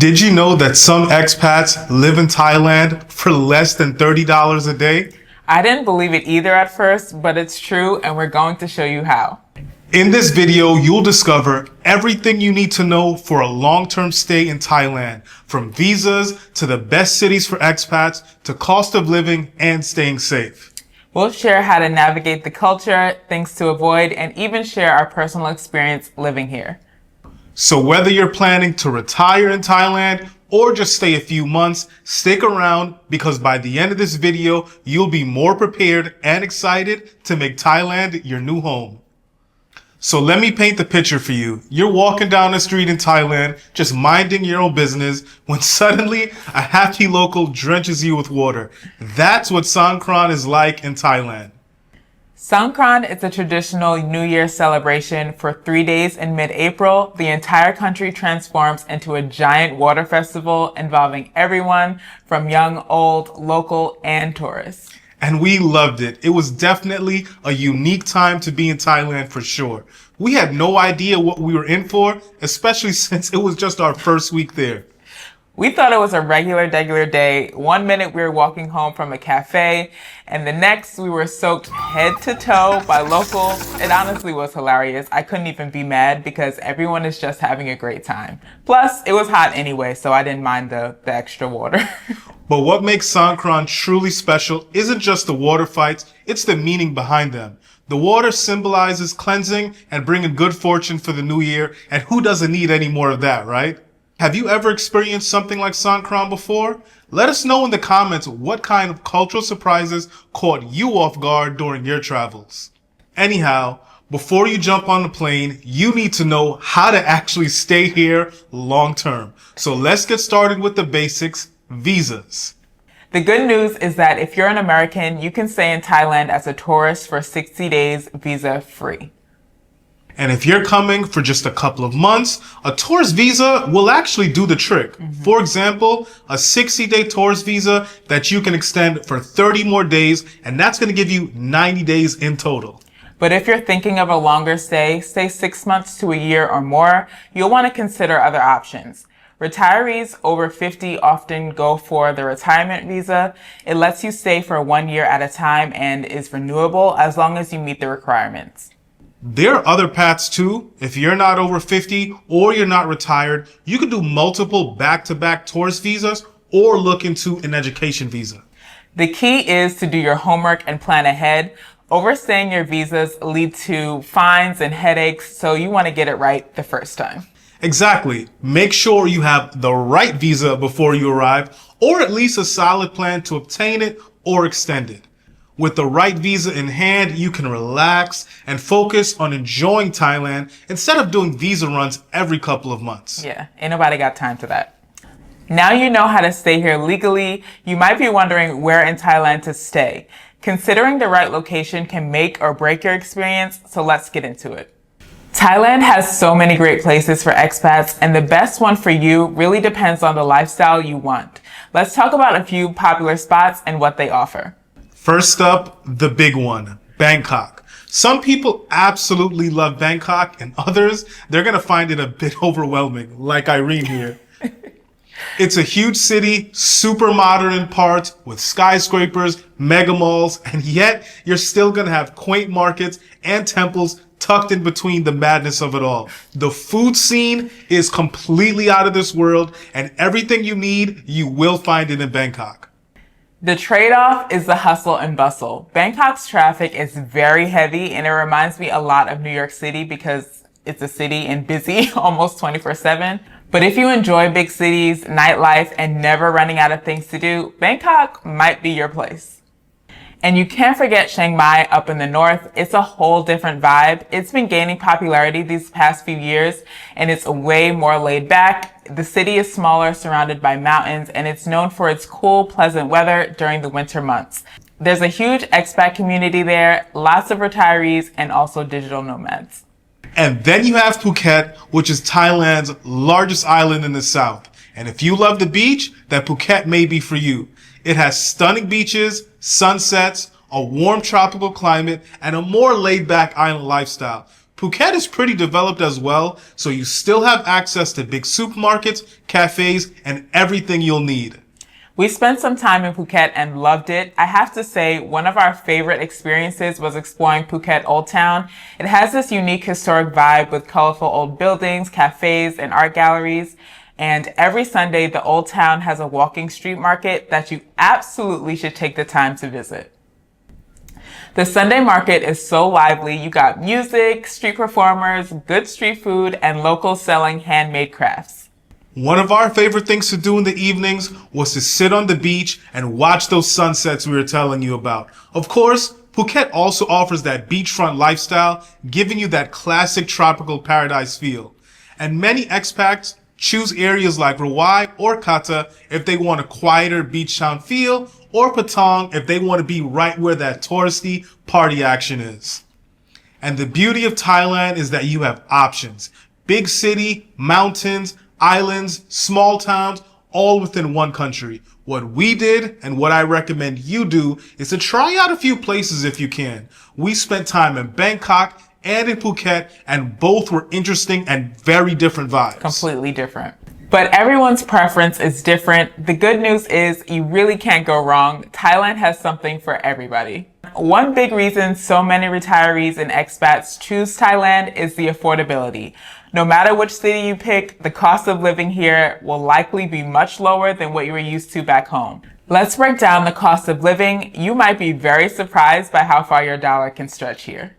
Did you know that some expats live in Thailand for less than $30 a day? I didn't believe it either at first, but it's true, and we're going to show you how. In this video, you'll discover everything you need to know for a long-term stay in Thailand, from visas to the best cities for expats to cost of living and staying safe. We'll share how to navigate the culture, things to avoid, and even share our personal experience living here. So whether you're planning to retire in Thailand or just stay a few months, stick around because by the end of this video, you'll be more prepared and excited to make Thailand your new home. So let me paint the picture for you. You're walking down the street in Thailand, just minding your own business, when suddenly a happy local drenches you with water. That's what Songkran is like in Thailand. Songkran is a traditional New Year celebration for 3 days in mid-April. The entire country transforms into a giant water festival involving everyone from young, old, local, and tourists. And we loved it. It was definitely a unique time to be in Thailand for sure. We had no idea what we were in for, especially since it was just our first week there. We thought it was a regular day. 1 minute we were walking home from a cafe, and the next we were soaked head to toe by locals. It honestly was hilarious. I couldn't even be mad because everyone is just having a great time. Plus, it was hot anyway, so I didn't mind the extra water. But what makes Songkran truly special isn't just the water fights, it's the meaning behind them. The water symbolizes cleansing and bringing good fortune for the new year, and who doesn't need any more of that, right? Have you ever experienced something like Songkran before? Let us know in the comments what kind of cultural surprises caught you off guard during your travels. Anyhow, before you jump on the plane, you need to know how to actually stay here long term. So let's get started with the basics, visas. The good news is that if you're an American, you can stay in Thailand as a tourist for 60 days visa free. And if you're coming for just a couple of months, a tourist visa will actually do the trick. For example, a 60-day tourist visa that you can extend for 30 more days, and that's going to give you 90 days in total. But if you're thinking of a longer stay, say 6 months to a year or more, you'll want to consider other options. Retirees over 50 often go for the retirement visa. It lets you stay for 1 year at a time and is renewable as long as you meet the requirements. There are other paths too. If you're not over 50 or you're not retired, you can do multiple back-to-back tourist visas or look into an education visa. The key is to do your homework and plan ahead. Overstaying your visas lead to fines and headaches, so you want to get it right the first time. Exactly. Make sure you have the right visa before you arrive, or at least a solid plan to obtain it or extend it. With the right visa in hand, you can relax and focus on enjoying Thailand instead of doing visa runs every couple of months. Yeah, ain't nobody got time for that. Now you know how to stay here legally, you might be wondering where in Thailand to stay. Considering the right location can make or break your experience, so let's get into it. Thailand has so many great places for expats, and the best one for you really depends on the lifestyle you want. Let's talk about a few popular spots and what they offer. First up, the big one, Bangkok. Some people absolutely love Bangkok, and others, they're going to find it a bit overwhelming, like Irene here. It's a huge city, super modern in parts, with skyscrapers, mega malls, and yet you're still going to have quaint markets and temples tucked in between the madness of it all. The food scene is completely out of this world, and everything you need, you will find it in Bangkok. The trade-off is the hustle and bustle. Bangkok's traffic is very heavy, and it reminds me a lot of New York City because it's a city and busy almost 24/7. But if you enjoy big cities, nightlife, and never running out of things to do, Bangkok might be your place. And you can't forget Chiang Mai up in the north. It's a whole different vibe. It's been gaining popularity these past few years, and it's way more laid back. The city is smaller, surrounded by mountains, and it's known for its cool, pleasant weather during the winter months. There's a huge expat community there, lots of retirees, and also digital nomads. And then you have Phuket, which is Thailand's largest island in the south. And if you love the beach, then Phuket may be for you. It has stunning beaches, sunsets, a warm tropical climate, and a more laid-back island lifestyle. Phuket is pretty developed as well, so you still have access to big supermarkets, cafes, and everything you'll need. We spent some time in Phuket and loved it. I have to say, one of our favorite experiences was exploring Phuket Old Town. It has this unique historic vibe with colorful old buildings, cafes, and art galleries. And every Sunday, the Old Town has a walking street market that you absolutely should take the time to visit. The Sunday market is so lively. You got music, street performers, good street food, and locals selling handmade crafts. One of our favorite things to do in the evenings was to sit on the beach and watch those sunsets we were telling you about. Of course, Phuket also offers that beachfront lifestyle, giving you that classic tropical paradise feel. And many expats choose areas like Rawai or Kata if they want a quieter beach town feel, or Patong if they want to be right where that touristy party action is. And the beauty of Thailand is that you have options. Big city, mountains, islands, small towns, all within one country. What we did and what I recommend you do is to try out a few places if you can. We spent time in Bangkok and in Phuket, and both were interesting and very different vibes. Completely different. But everyone's preference is different. The good news is you really can't go wrong. Thailand has something for everybody. One big reason so many retirees and expats choose Thailand is the affordability. No matter which city you pick, the cost of living here will likely be much lower than what you were used to back home. Let's break down the cost of living. You might be very surprised by how far your dollar can stretch here.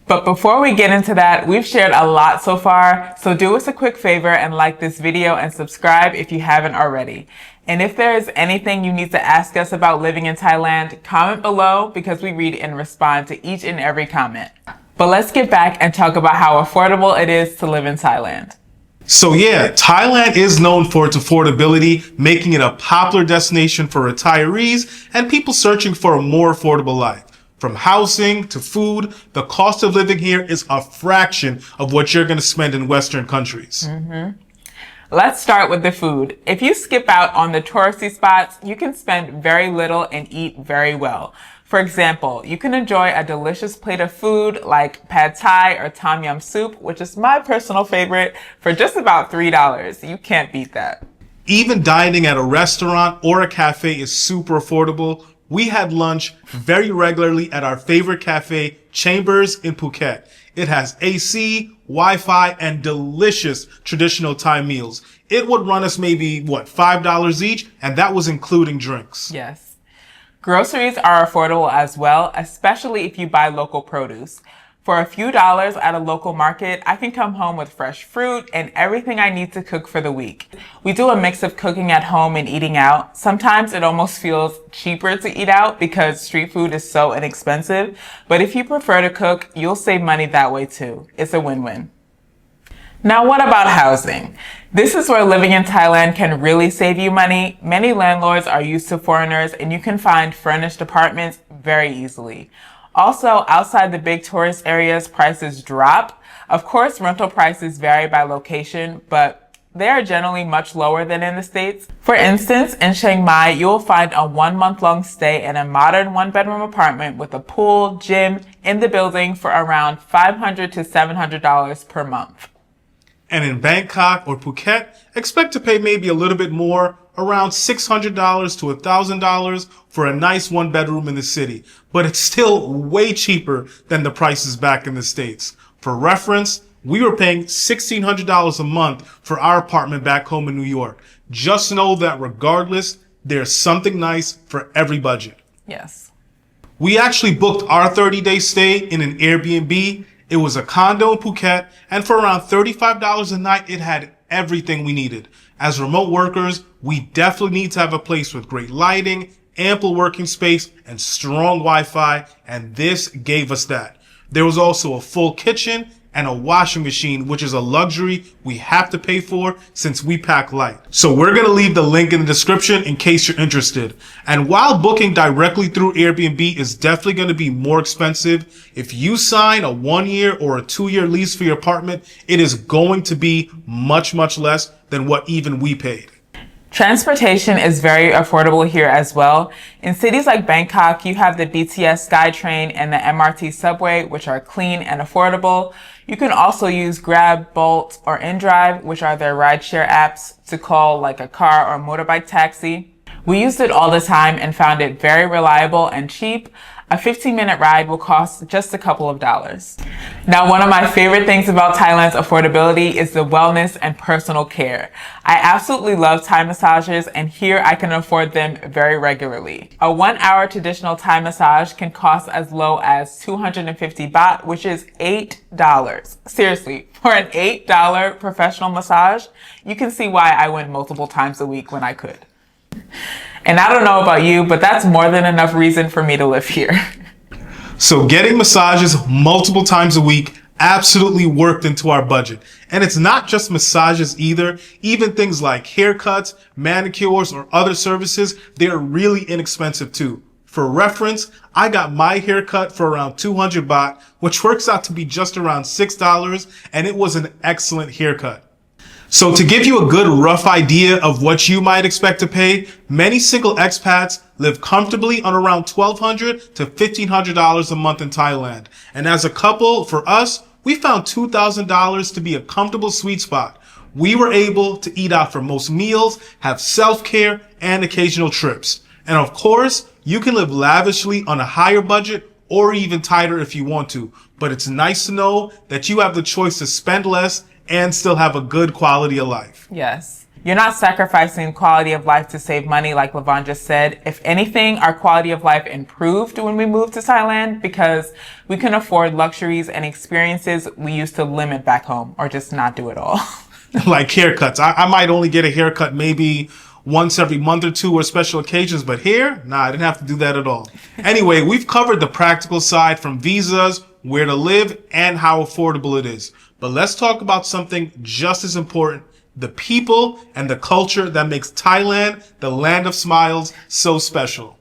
But before we get into that, we've shared a lot so far, so do us a quick favor and like this video and subscribe if you haven't already. And if there is anything you need to ask us about living in Thailand, comment below because we read and respond to each and every comment. But let's get back and talk about how affordable it is to live in Thailand. So yeah, Thailand is known for its affordability, making it a popular destination for retirees and people searching for a more affordable life. From housing to food, the cost of living here is a fraction of what you're going to spend in Western countries. Let's start with the food. If you skip out on the touristy spots, you can spend very little and eat very well. For example, you can enjoy a delicious plate of food like pad thai or tom yum soup, which is my personal favorite, for just about $3. You can't beat that. Even dining at a restaurant or a cafe is super affordable. We had lunch very regularly at our favorite cafe, Chambers in Phuket. It has AC, Wi-Fi, and delicious traditional Thai meals. It would run us maybe, $5 each, and that was including drinks. Yes. Groceries are affordable as well, especially if you buy local produce. For a few dollars at a local market, I can come home with fresh fruit and everything I need to cook for the week. We do a mix of cooking at home and eating out. Sometimes it almost feels cheaper to eat out because street food is so inexpensive. But if you prefer to cook, you'll save money that way too. It's a win-win. Now, what about housing? This is where living in Thailand can really save you money. Many landlords are used to foreigners and you can find furnished apartments very easily. Also, outside the big tourist areas, prices drop. Of course, rental prices vary by location, but they are generally much lower than in the States. For instance, in Chiang Mai, you'll find a 1 month-long stay in a modern 1-bedroom apartment with a pool, gym in the building for around $500 to $700 per month. And in Bangkok or Phuket, expect to pay maybe a little bit more, around $600 to $1,000 for a nice 1-bedroom in the city. But it's still way cheaper than the prices back in the States. For reference, we were paying $1,600 a month for our apartment back home in New York. Just know that regardless, there's something nice for every budget. Yes. We actually booked our 30-day stay in an Airbnb. It was a condo in Phuket, and for around $35 a night, it had everything we needed. As remote workers, we definitely need to have a place with great lighting, ample working space, and strong Wi-Fi, and this gave us that. There was also a full kitchen and a washing machine, which is a luxury we have to pay for since we pack light. So we're going to leave the link in the description in case you're interested. And while booking directly through Airbnb is definitely going to be more expensive, if you sign a 1-year or a 2-year lease for your apartment, it is going to be much, much less than what even we paid. Transportation is very affordable here as well. In cities like Bangkok, you have the BTS SkyTrain and the MRT subway, which are clean and affordable. You can also use Grab, Bolt, or InDrive, which are their rideshare apps, to call like a car or motorbike taxi. We used it all the time and found it very reliable and cheap. A 15-minute ride will cost just a couple of dollars. Now, one of my favorite things about Thailand's affordability is the wellness and personal care. I absolutely love Thai massages, and here I can afford them very regularly. A 1-hour traditional Thai massage can cost as low as 250 baht, which is $8. Seriously, for an $8 professional massage, you can see why I went multiple times a week when I could. And I don't know about you, but that's more than enough reason for me to live here. So getting massages multiple times a week absolutely worked into our budget. And it's not just massages either. Even things like haircuts, manicures, or other services, they're really inexpensive too. For reference, I got my haircut for around 200 baht, which works out to be just around $6, and it was an excellent haircut. So to give you a good rough idea of what you might expect to pay, many single expats live comfortably on around $1,200 to $1,500 a month in Thailand. And as a couple, for us, we found $2,000 to be a comfortable sweet spot. We were able to eat out for most meals, have self-care, and occasional trips. And of course, you can live lavishly on a higher budget or even tighter if you want to. But it's nice to know that you have the choice to spend less and still have a good quality of life. Yes. You're not sacrificing quality of life to save money, like Lavan just said. If anything, our quality of life improved when we moved to Thailand because we can afford luxuries and experiences we used to limit back home or just not do at all. Like haircuts. I might only get a haircut maybe once every month or two or special occasions, but here, nah, I didn't have to do that at all. Anyway, we've covered the practical side from visas, where to live, and how affordable it is. But let's talk about something just as important, the people and the culture that makes Thailand, the land of smiles, so special.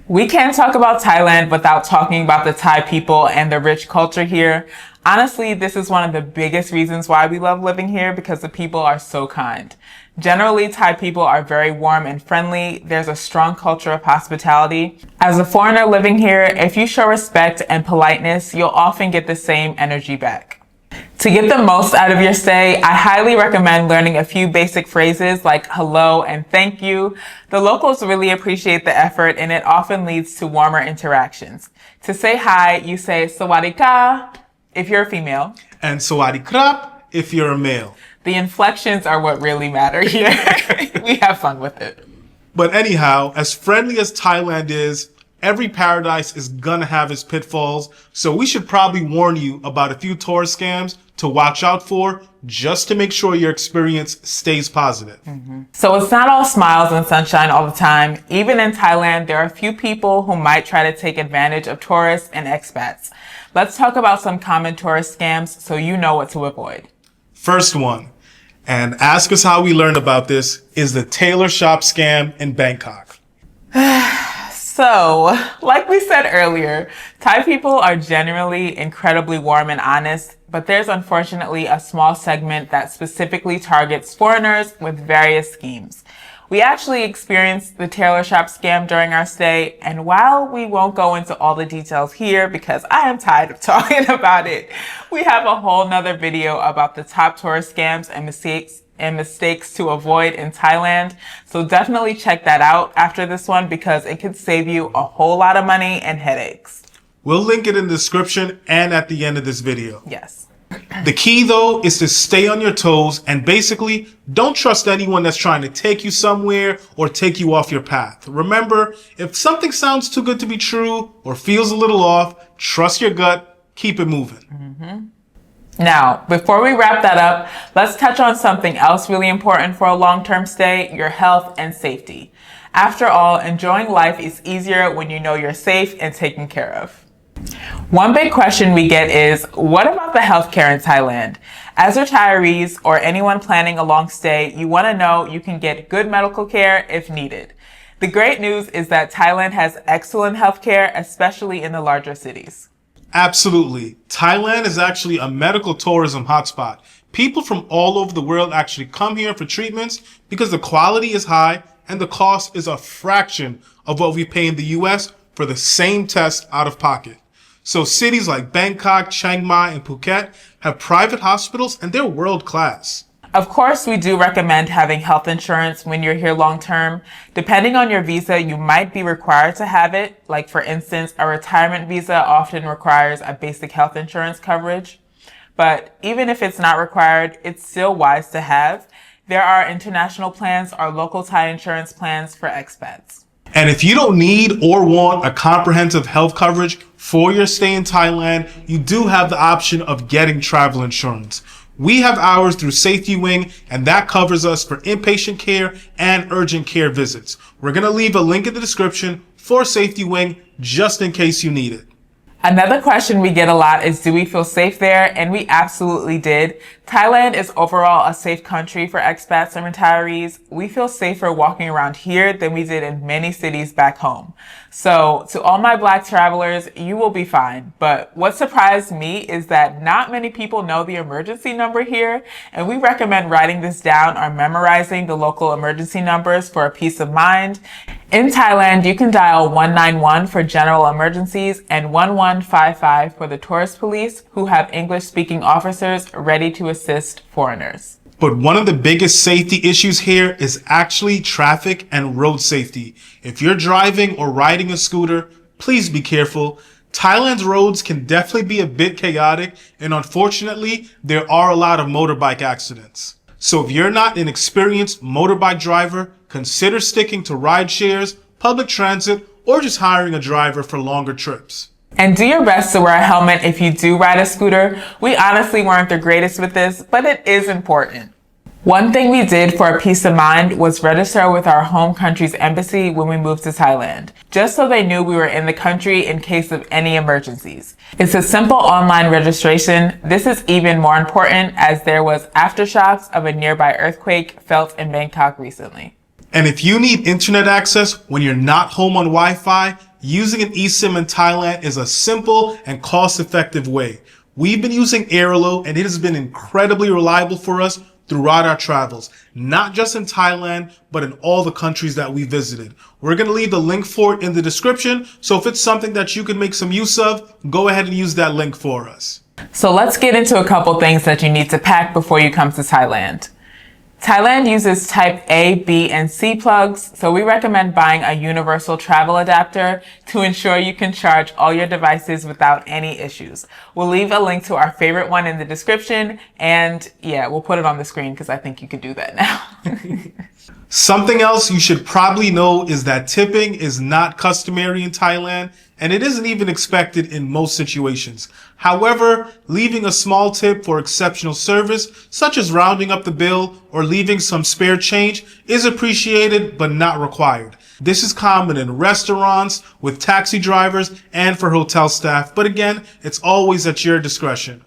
We can't talk about Thailand without talking about the Thai people and the rich culture here. Honestly, this is one of the biggest reasons why we love living here because the people are so kind. Generally, Thai people are very warm and friendly. There's a strong culture of hospitality. As a foreigner living here, if you show respect and politeness, you'll often get the same energy back. To get the most out of your stay, I highly recommend learning a few basic phrases like hello and thank you. The locals really appreciate the effort and it often leads to warmer interactions. To say hi, you say sawadee ka if you're a female. And sawadee krap if you're a male. The inflections are what really matter here. We have fun with it. But anyhow, as friendly as Thailand is, every paradise is gonna have its pitfalls, so we should probably warn you about a few tourist scams to watch out for just to make sure your experience stays positive. So it's not all smiles and sunshine all the time. Even in Thailand, there are a few people who might try to take advantage of tourists and expats. Let's talk about some common tourist scams so you know what to avoid. First one, and ask us how we learned about this, is the tailor shop scam in Bangkok. So, like we said earlier, Thai people are generally incredibly warm and honest, but there's unfortunately a small segment that specifically targets foreigners with various schemes. We actually experienced the tailor shop scam during our stay, and while we won't go into all the details here because I am tired of talking about it, we have a whole nother video about the top tourist scams and mistakes to avoid in Thailand. So definitely check that out after this one because it could save you a whole lot of money and headaches. We'll link it in the description and at the end of this video. Yes. The key though is to stay on your toes and basically don't trust anyone that's trying to take you somewhere or take you off your path. Remember, if something sounds too good to be true or feels a little off, trust your gut, keep it moving. Now, before we wrap that up, let's touch on something else really important for a long-term stay, your health and safety. After all, enjoying life is easier when you know you're safe and taken care of. One big question we get is, what about the healthcare in Thailand? As retirees or anyone planning a long stay, you want to know you can get good medical care if needed. The great news is that Thailand has excellent healthcare, especially in the larger cities. Absolutely. Thailand is actually a medical tourism hotspot. People from all over the world actually come here for treatments because the quality is high and the cost is a fraction of what we pay in the US for the same test out of pocket. So cities like Bangkok, Chiang Mai, and Phuket have private hospitals and they're world class. Of course, we do recommend having health insurance when you're here long term. Depending on your visa, you might be required to have it. Like for instance, a retirement visa often requires a basic health insurance coverage. But even if it's not required, it's still wise to have. There are international plans or local Thai insurance plans for expats. And if you don't need or want a comprehensive health coverage for your stay in Thailand, you do have the option of getting travel insurance. We have ours through Safety Wing, and that covers us for inpatient care and urgent care visits. We're going to leave a link in the description for Safety Wing just in case you need it. Another question we get a lot is, do we feel safe there? And we absolutely did. Thailand is overall a safe country for expats and retirees. We feel safer walking around here than we did in many cities back home. So to all my Black travelers, you will be fine. But what surprised me is that not many people know the emergency number here. And we recommend writing this down or memorizing the local emergency numbers for a peace of mind. In Thailand, you can dial 191 for general emergencies and 1155 for the tourist police, who have English-speaking officers ready to assist foreigners. But one of the biggest safety issues here is actually traffic and road safety. If you're driving or riding a scooter, please be careful. Thailand's roads can definitely be a bit chaotic, and unfortunately, there are a lot of motorbike accidents. So if you're not an experienced motorbike driver, consider sticking to ride shares, public transit, or just hiring a driver for longer trips. And do your best to wear a helmet if you do ride a scooter. We honestly weren't the greatest with this, but it is important. One thing we did for a peace of mind was register with our home country's embassy when we moved to Thailand, just so they knew we were in the country in case of any emergencies. It's a simple online registration. This is even more important as there was aftershocks of a nearby earthquake felt in Bangkok recently. And if you need internet access when you're not home on Wi-Fi, using an eSIM in Thailand is a simple and cost-effective way. We've been using Airlo and it has been incredibly reliable for us throughout our travels, not just in Thailand, but in all the countries that we visited. We're going to leave the link for it in the description, so if it's something that you can make some use of, go ahead and use that link for us. So let's get into a couple things that you need to pack before you come to Thailand. Thailand uses type A, B, and C plugs, so we recommend buying a universal travel adapter to ensure you can charge all your devices without any issues. We'll leave a link to our favorite one in the description, and yeah, we'll put it on the screen because I think you could do that now. Something else you should probably know is that tipping is not customary in Thailand, and it isn't even expected in most situations. However, leaving a small tip for exceptional service, such as rounding up the bill or leaving some spare change, is appreciated but not required. This is common in restaurants, with taxi drivers, and for hotel staff, but again, it's always at your discretion.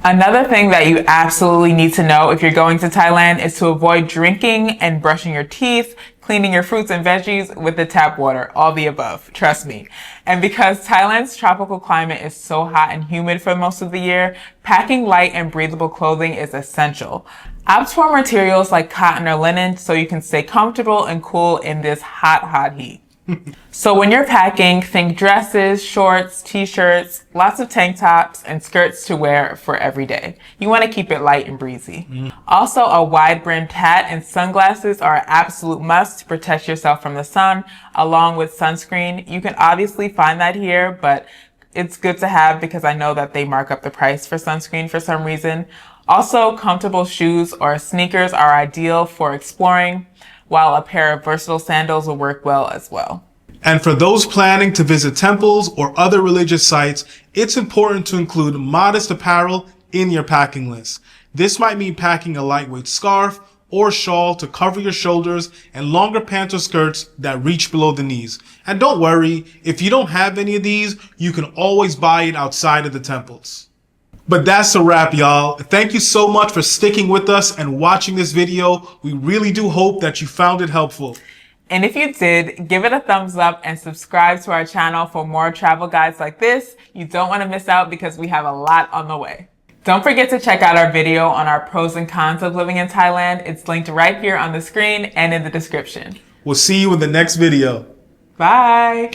Another thing that you absolutely need to know if you're going to Thailand is to avoid drinking and brushing your teeth, cleaning your fruits and veggies with the tap water, all the above, trust me. And because Thailand's tropical climate is so hot and humid for most of the year, packing light and breathable clothing is essential. Opt for materials like cotton or linen so you can stay comfortable and cool in this hot heat. So when you're packing, think dresses, shorts, t-shirts, lots of tank tops, and skirts to wear for every day. You want to keep it light and breezy. Also, a wide-brimmed hat and sunglasses are an absolute must to protect yourself from the sun, along with sunscreen. You can obviously find that here, but it's good to have because I know that they mark up the price for sunscreen for some reason. Also, comfortable shoes or sneakers are ideal for exploring, while a pair of versatile sandals will work well as well. And for those planning to visit temples or other religious sites, it's important to include modest apparel in your packing list. This might mean packing a lightweight scarf or shawl to cover your shoulders and longer pants or skirts that reach below the knees. And don't worry, if you don't have any of these, you can always buy it outside of the temples. But that's a wrap, y'all. Thank you so much for sticking with us and watching this video. We really do hope that you found it helpful. And if you did, give it a thumbs up and subscribe to our channel for more travel guides like this. You don't want to miss out because we have a lot on the way. Don't forget to check out our video on our pros and cons of living in Thailand. It's linked right here on the screen and in the description. We'll see you in the next video. Bye.